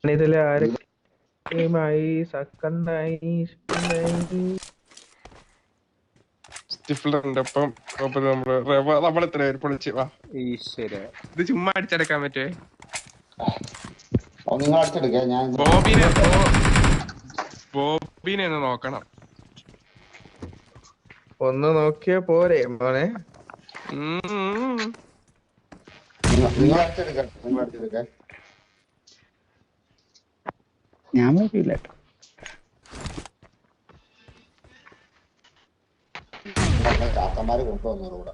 ഇതില് ആരൊക്കെയുമായി സക്കണ്ടായി സ്റ്റിഫ്ലറിന്റെ ഒപ്പം നമ്മളെത്ര പേര് പൊളിച്ച് വാ. ഈശ്വര ഇത് ചുമ്മാ അടിച്ചെടുക്കാൻ പറ്റുവേ. നിങ്ങൾ അടിച്ചെടുക്ക ഞാൻ ബോബിനെ ഒന്ന് നോക്കണം. ഒന്ന് നോക്കിയാ പോരെ മോനെ. നിങ്ങൾ അടിച്ചെടുക്ക ഞാൻ വരില്ല. ചാത്തന്മാര് കൊണ്ടുവന്നു കൂടെ.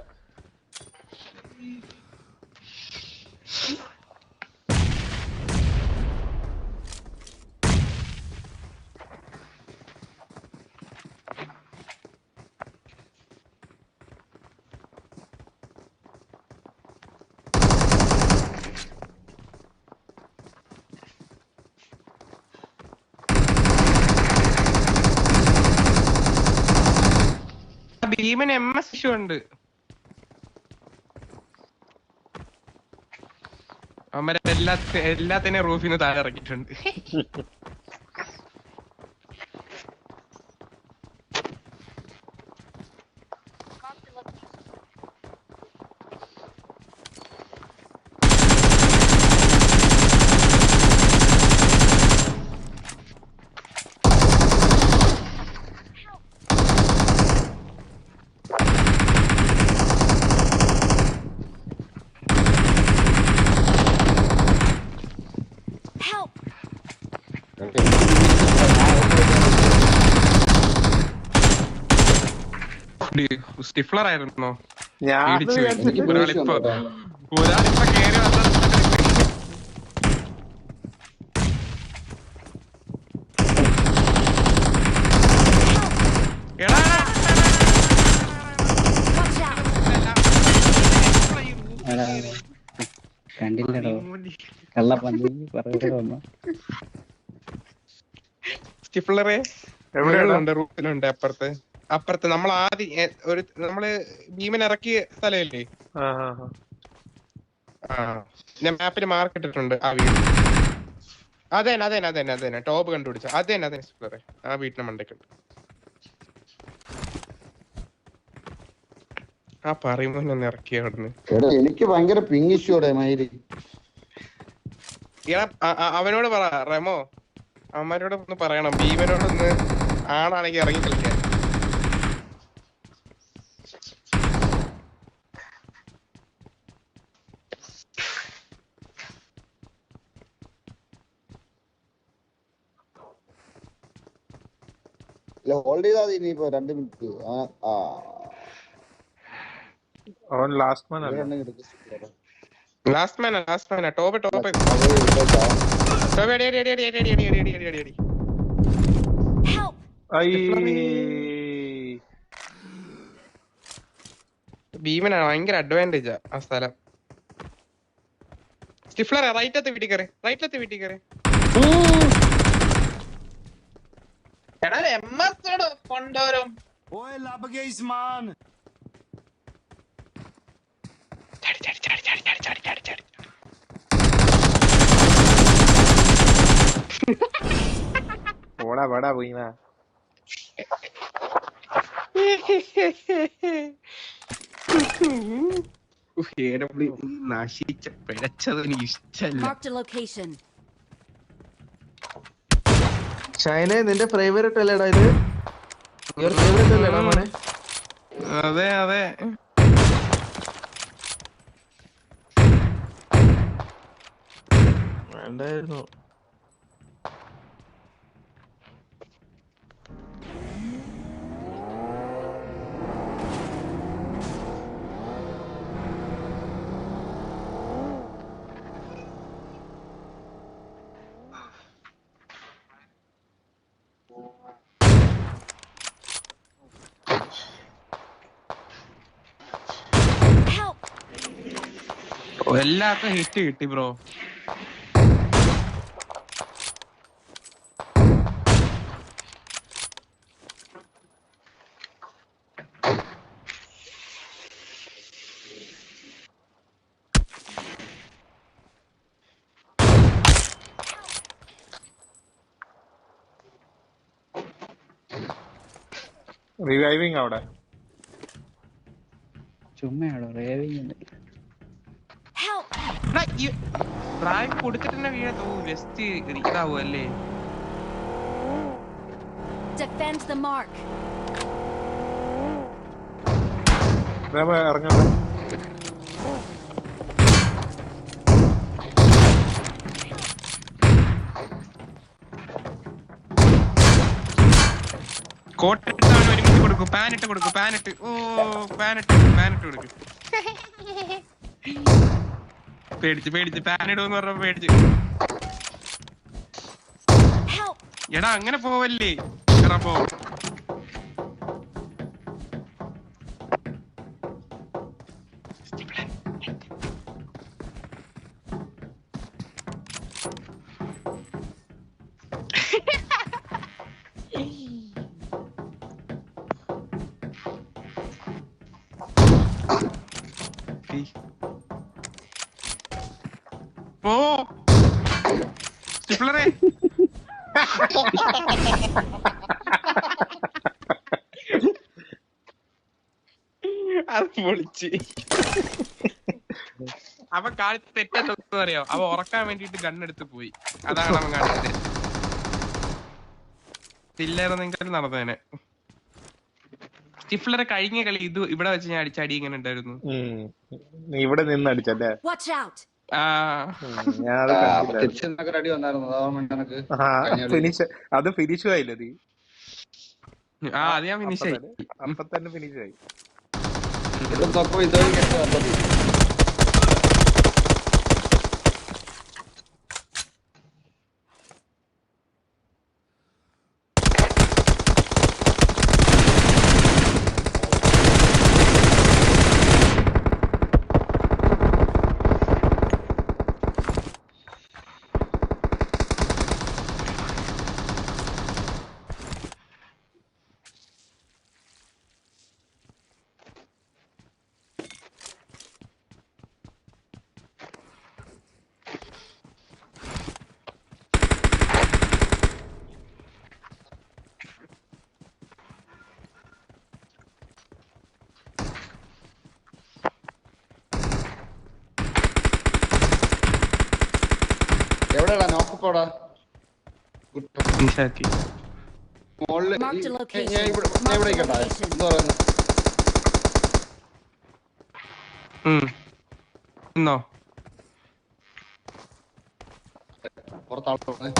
ഭീമന് MS ഇഷ്യൂ ഉണ്ട്. അവന്മാരെ എല്ലാത്തിനെയും റൂഫിന്ന് താഴെ ഇറക്കിയിട്ടുണ്ട്. സ്റ്റിഫ്ലർ ആയിരുന്നോ? ഒരാളിപ്പോ കേറി വന്ന കണ്ടില്ലടോ കള്ളപ്പന്നി പറയുന്നു. സ്റ്റിഫ്ലറെ എവിടെയുണ്ട്? റൂമിലുണ്ട്. അപ്പുറത്ത് നമ്മൾ ആദ്യം നമ്മള് ഭീമൻ ഇറക്കിയ സ്ഥലമല്ലേ? ഞാൻ മാപ്പിൽ മാർക്ക് ഇട്ടിട്ടുണ്ട് ആ വീട്. അതന്നെ ടോപ്പ് കണ്ടുപിടിച്ച അതന്നെ സ്റ്റിഫ്ലറെ ആ വീട്ടിന്റെ മണ്ടയ്ക്കുണ്ട്. ആ പറയുമ്പോ ഒന്ന് ഇറക്കിയ അവിടുന്ന്. എനിക്ക് ഭയങ്കര പിങ് ഇഷ്യൂടെ മയില്. അവനോട് പറ റെമോ, അവന്മാരോട് ഒന്ന് പറയണം ഭീമനോടൊന്ന് ആണാണെങ്കിൽ ഇറങ്ങി കളിക്കാൻ. ഹോൾഡ് ചെയ്താൽ മതി ഇനിയിപ്പോ 2 മിനിറ്റ്. അവൻ ലാസ്റ്റ് മാൻ അല്ല. ലാസ്റ്റ് മാനാ ടോപ്പ് ഭീമനാണ്. ഭയങ്കര അഡ്വാൻറ്റേജാ ആ സ്ഥലം. സ്റ്റിഫ്ലറെ റൈറ്റത്തെ വീട്ടിൽ കയറി. കൊണ്ടോരും പോടാ പോയിനാ. നശിച്ച പിഴച്ചതിന് ഇഷ്ടല്ല. ഷൈനെ നിന്റെ ഫേവറേറ്റ് അല്ലേടാ ഇത്? ഫേവറേറ്റ് അല്ലേടാ മോനെ? അതെ വേണ്ടായിരുന്നു. എല്ലാവർക്കും ഹിറ്റ് കിട്ടി ബ്രോ. റിവൈവിങ് അവിടെ. ചുമ്മയാണോ റിവൈവിങ്? പ്രായം കൊടുത്തിട്ട് തന്നെ വീഴ വെസ്റ്റ് ഇതാവും അല്ലേ? Defend the mark. ഇറങ്ങണ്ട. കോട്ടിട്ട് അവൻ ഒരുമിച്ച് കൊടുക്കും. പാനിട്ട് കൊടുക്കും. പാനിട്ട് കൊടുക്കും. പേടിച്ച് പാനിടുമെന്ന് പറഞ്ഞ പേടിച്ച്. എടാ അങ്ങനെ പോവല്ലേ റബോ. ഓ സ്റ്റിപ്ലറേ അത് പൊളിച്ച്. അവൻ കാണിച്ച് തെറ്റെന്ന് അറിയോ? അവൻ ഉറക്കാൻ വേണ്ടിട്ട് ഗണ്ണെടുത്ത് പോയി. അതാണ് അവൻ കാണിച്ചത്. ഇല്ലായിരുന്നെങ്കിലും നടന്നേനെ. സ്റ്റിഫ്ലറെ കഴിഞ്ഞ കളി ഇത് ഇവിടെ വെച്ച് ഞാൻ അടിച്ച അടി ഇങ്ങനെ ഉണ്ടായിരുന്നു. നീ ഇവിടെ നിന്ന് അടിച്ചല്ലേ? Watch out. അടി വന്നായിരുന്നു. ഫിനിഷ് അത് ഫിനിഷും ആയില്ലേ നീ? അത് ഞാൻ ഫിനിഷ് ആയി. അപ്പൊ തന്നെ ഫിനിഷ് ആയി. എവിടെയാ നോക്കപ്പോടാ? മുകളില് Marked a location. ഞാൻ ഇവിടെ Marked a കേട്ടാ location. എന്താ പറയുന്നത്? ഇന്നോ പുറത്താളെ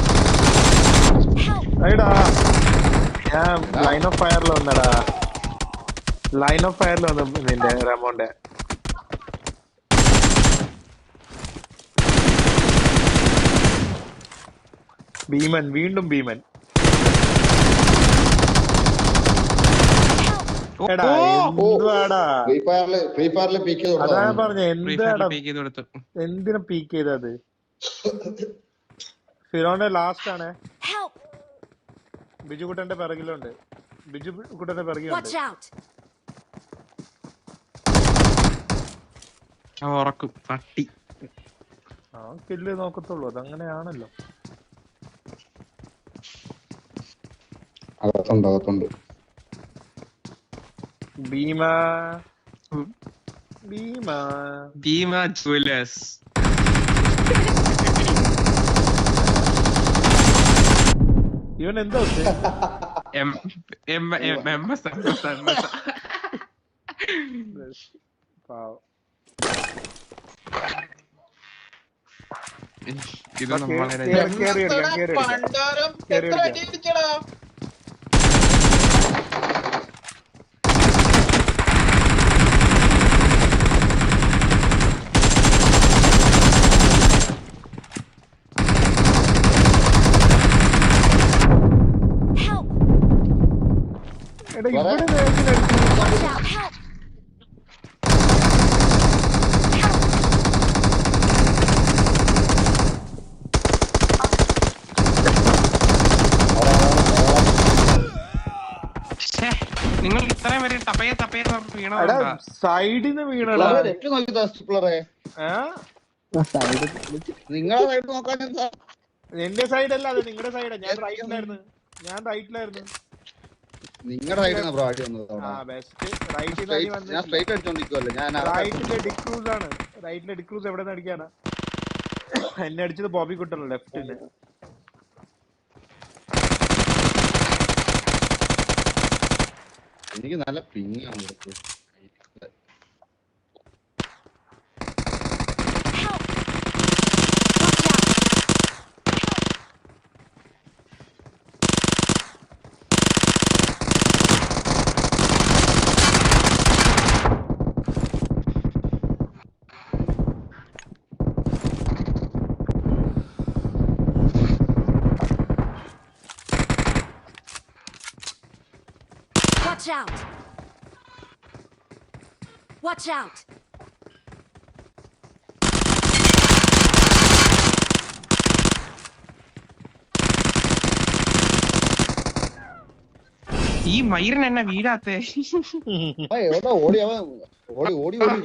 എടാ ഞാൻ ലൈൻ ഓഫ് ഫയറിൽ വന്നടാ. ലൈൻ ഓഫ് ഫയറിൽ വന്നു നിന്റെ റമോന്റെ. ഭീമൻ വീണ്ടും ഭീമൻ. എടാ എന്തുവാടാ ഫ്രീ ഫയറില് പീക്ക് ചെയ്ത് അതാ കൊടുത്തതാണ്. പറഞ്ഞ എന്താടാ എന്തിനാ പീക്ക് ചെയ്തത്? ഫിറോന്റെ ലാസ്റ്റ് ആണ്. Help. ബിജുകുട്ടന്റെ പിറകിലുണ്ട്. ബിജുകുട്ടന്റെ പിറകിലുണ്ട്. Watch out. ഉറക്കും പട്ടി. ആ കില്ല് നോക്കത്തുള്ളൂ. അതങ്ങനെയാണല്ലോ. അകത്തുണ്ട്. ഭീമ ജുവലേഴ്സ്. ഇവൻ എന്താ ഇത് നമ്മളെ Help. എടാ ഇവിടെ Watch out. Help. നിങ്ങൾ ഇത്രയും വരെ തപ്പയെ വീണോ? സൈഡിന്ന് വീണടാ. നിങ്ങളെ സൈഡ് നോക്കാൻ എന്താ? എന്റെ സൈഡല്ല അത് നിങ്ങളുടെ സൈഡാ. ഞാൻ റൈറ്റിലായിരുന്നു. നിങ്ങളുടെ സൈഡിൽ ബ്രോ അടി വന്നത് ആ അവിടെ. ബെസ്റ്റ് റൈറ്റിൽ ഞാൻ സ്ട്രൈറ്റ് അടിച്ചോണ്ടിരിക്കുവല്ലോ ഞാൻ റൈറ്റിലെ ഡിക്രൂസ് ആണ്. റൈറ്റിലെ ഡിക്രൂസ് എവിടെ നിന്ന് അടിക്കാനാ? എന്നെ അടിച്ചത് ബോബി കുട്ടല്ലോ ലെഫ്റ്റില്. എനിക്ക് നല്ല പിങ്ങാണ് ഇവിടുത്തെ. Help! Watch out! Watch out! ഈ മയിറിന് എന്നെ വീഴാത്തെ എവിടെ ഓടി അവൻ ഓടി ഓടി ഓടി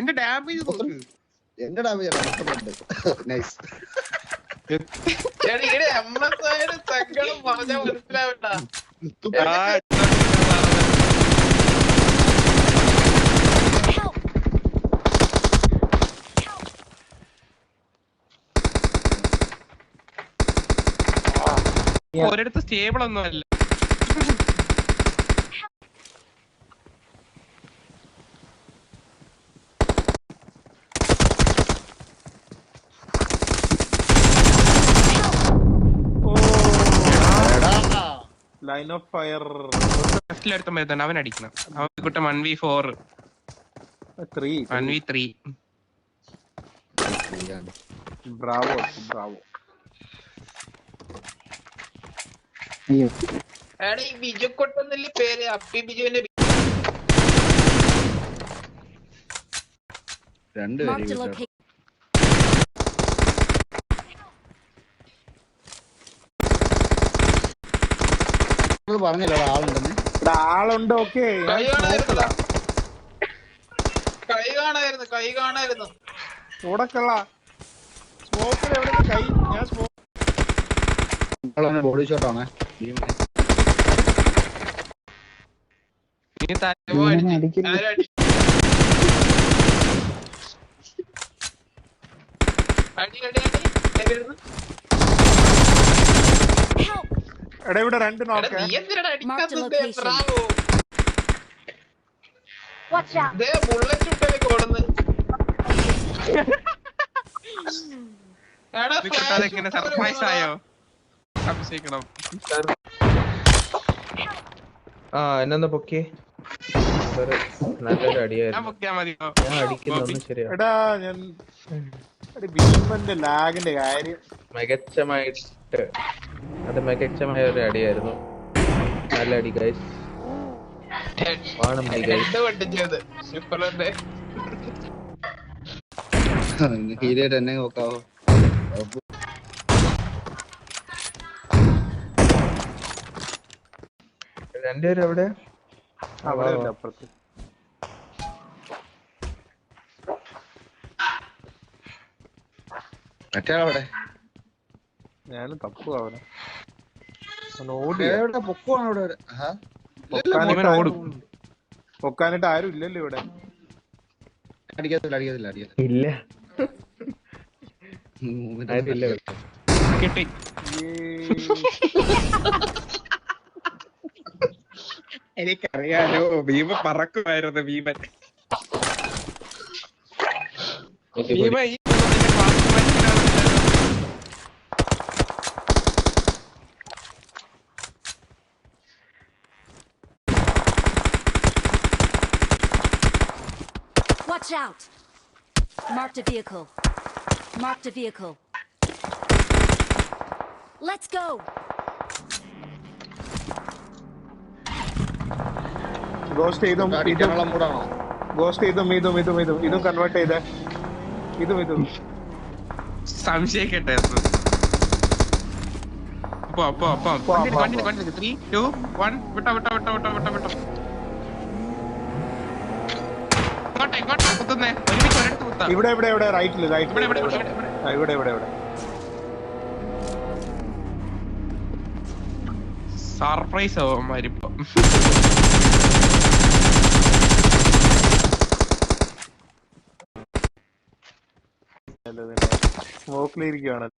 എന്റെ ഡാമേജ് നോക്ക്. എന്റെ ഡാമേജ് നൈസ്. സങ്കടം പറഞ്ഞാ മനസ്സിലാവണ്ട. Help! ഒരിടത്ത് സ്റ്റേബിൾ ഒന്നും അല്ല. ലൈൻ ഓഫ് ഫയർ ലെഫ്റ്റിലെടുത്തും വരുന്നുണ്ട്, അവൻ അടിക്കണം. അവൻ കുട്ടം 1v4 1v3. Bravo bravo. Biju കൊട്ടെന്നല്ലേ പേര്? അപ്പി ബിജുവിന്റെ രണ്ട് Marked a location. പറഞ്ഞല്ലോ ആളുണ്ടെന്ന്. ഇവിടെ ആളുണ്ട്. ഓക്കെ കൈ കാണായിരുന്നു. ഉടക്കള്ള സ്മോക്കിൽ എവിടെ കൈ? ഞാൻ സ്മോക്ക് ബോഡി ഷോട്ടാണ്. നീ തലവോ അടി. Help! എടാ ഇവിടെ രണ്ട് നോക്ക. Marked a location. Watch out! എങ്ങനെ സർപ്രൈസ് ആയോ? സംശയിക്കണം. ആ എന്നൊന്ന് പൊക്കി. നല്ലൊരു ഞാൻ അടിയായിരുന്നു. പൊക്കിയാ മതിയോ? ഞാൻ അടിക്കുന്നൊന്നും ശരിയാ. എടാ ഞാൻ ഭീമന്റെ ലാഗിന്റെ കാര്യം മികച്ചമായിട്ട് അത് മികച്ചമായ ഒരു അടിയായിരുന്നു. നല്ല അടി ഗൈസ്. ഹീലിയായിട്ട് എന്നെ നോക്കാവോ? രണ്ടുപേരും എവിടെ? അവിടെ ഉണ്ട് അപ്പുറത്ത്. മറ്റേ അവിടെ ഞാനും തപ്പു അവനെ. ഓടി എവിടെ പൊക്കുവാണ് അവിടെ പൊക്കാനിട്ട് ആരും ഇല്ലല്ലോ ഇവിടെ. അടിക്കത്തില്ല ഇല്ല, ആരില്ല. കിട്ടി. എനിക്കറിയാലോ ഭീമ പറക്കുമായിരുന്നു. ഭീമൻ ഭീമ ഈ Watch out! Marked a vehicle. Marked a vehicle. Let's go! Ghost ചെയ്തും അടിക്കാനുള്ള മൂടാണോ? ഗോസ്റ്റ് ഇതും കൺവേർട്ട് ചെയ്തേ. ഇതും സംശയിക്കട്ടെ. അപ്പൊ 3, 2, 1 വിട്ടോ. ഇങ്ങോട്ടെ കുത്തുന്നേ. ഒരുമിച്ച് ഒരിടത്ത് കുത്താം. ഇവിടെ റൈറ്റില് ഇവിടെ. സർപ്രൈസ് അവന്മാരിപ്പോ. സ്മോക്കിലിരിക്കുവാണ്.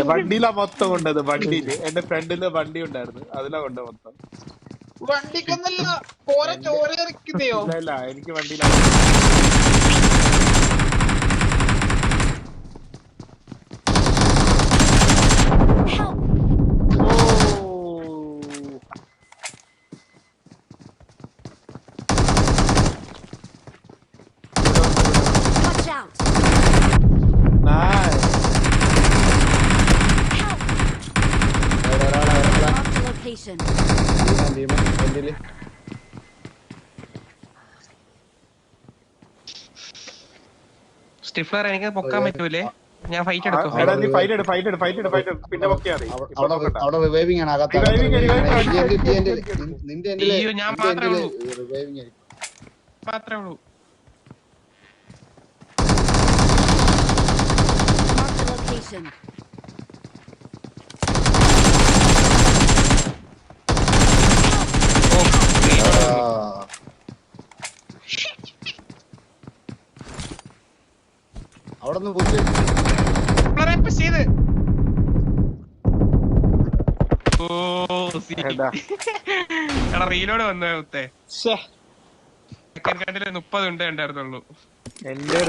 വണ്ടിയിലാ മൊത്തം കൊണ്ടത്. വണ്ടിയില് എന്റെ ഫ്രണ്ടില് വണ്ടി ഉണ്ടായിരുന്നു, അതിലാ കൊണ്ട് മൊത്തം. വണ്ടിക്കൊന്നല്ല ചോരയോ. ഇല്ല എനിക്ക് വണ്ടിയിലാ. Watch out! Nice. Mark the location. സ്റ്റിഫ്ലർ എനിക്ക് പൊക്കാൻ പറ്റൂലേ? ഞാൻ ഫൈറ്റ് എടുക്കും. എടാ നീ ഫൈറ്റ് എടു പിന്നെ പൊക്കിയാ മതി. അവിടെ റിവൈവിംഗ് ആണ് അകത്ത്. നിന്റെ അയ്യോ, ഞാൻ മാത്രമേ ഉള്ളൂ. റിവൈവിംഗ് ആയിരിക്കും. മാത്രമേ ഉള്ളൂ. Mark the location. അവിടെ നിന്ന് പുതിയ എടാ റീലോഡ് വന്നു മുത്തേ. 30 ഉണ്ട് ഉണ്ടായിരുന്നുള്ളൂ. എന്റെ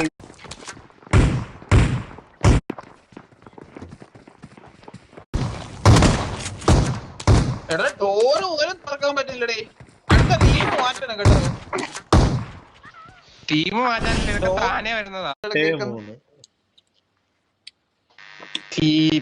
എടാ ഡോറ് പോലും തുറക്കാൻ പറ്റില്ലടേ. അടുത്ത ടീം മാറ്റണം കേട്ടോ. ടീം മാറ്റാനില്ല, ഇതൊക്കെ താനേ വരുന്നതാ. ടീം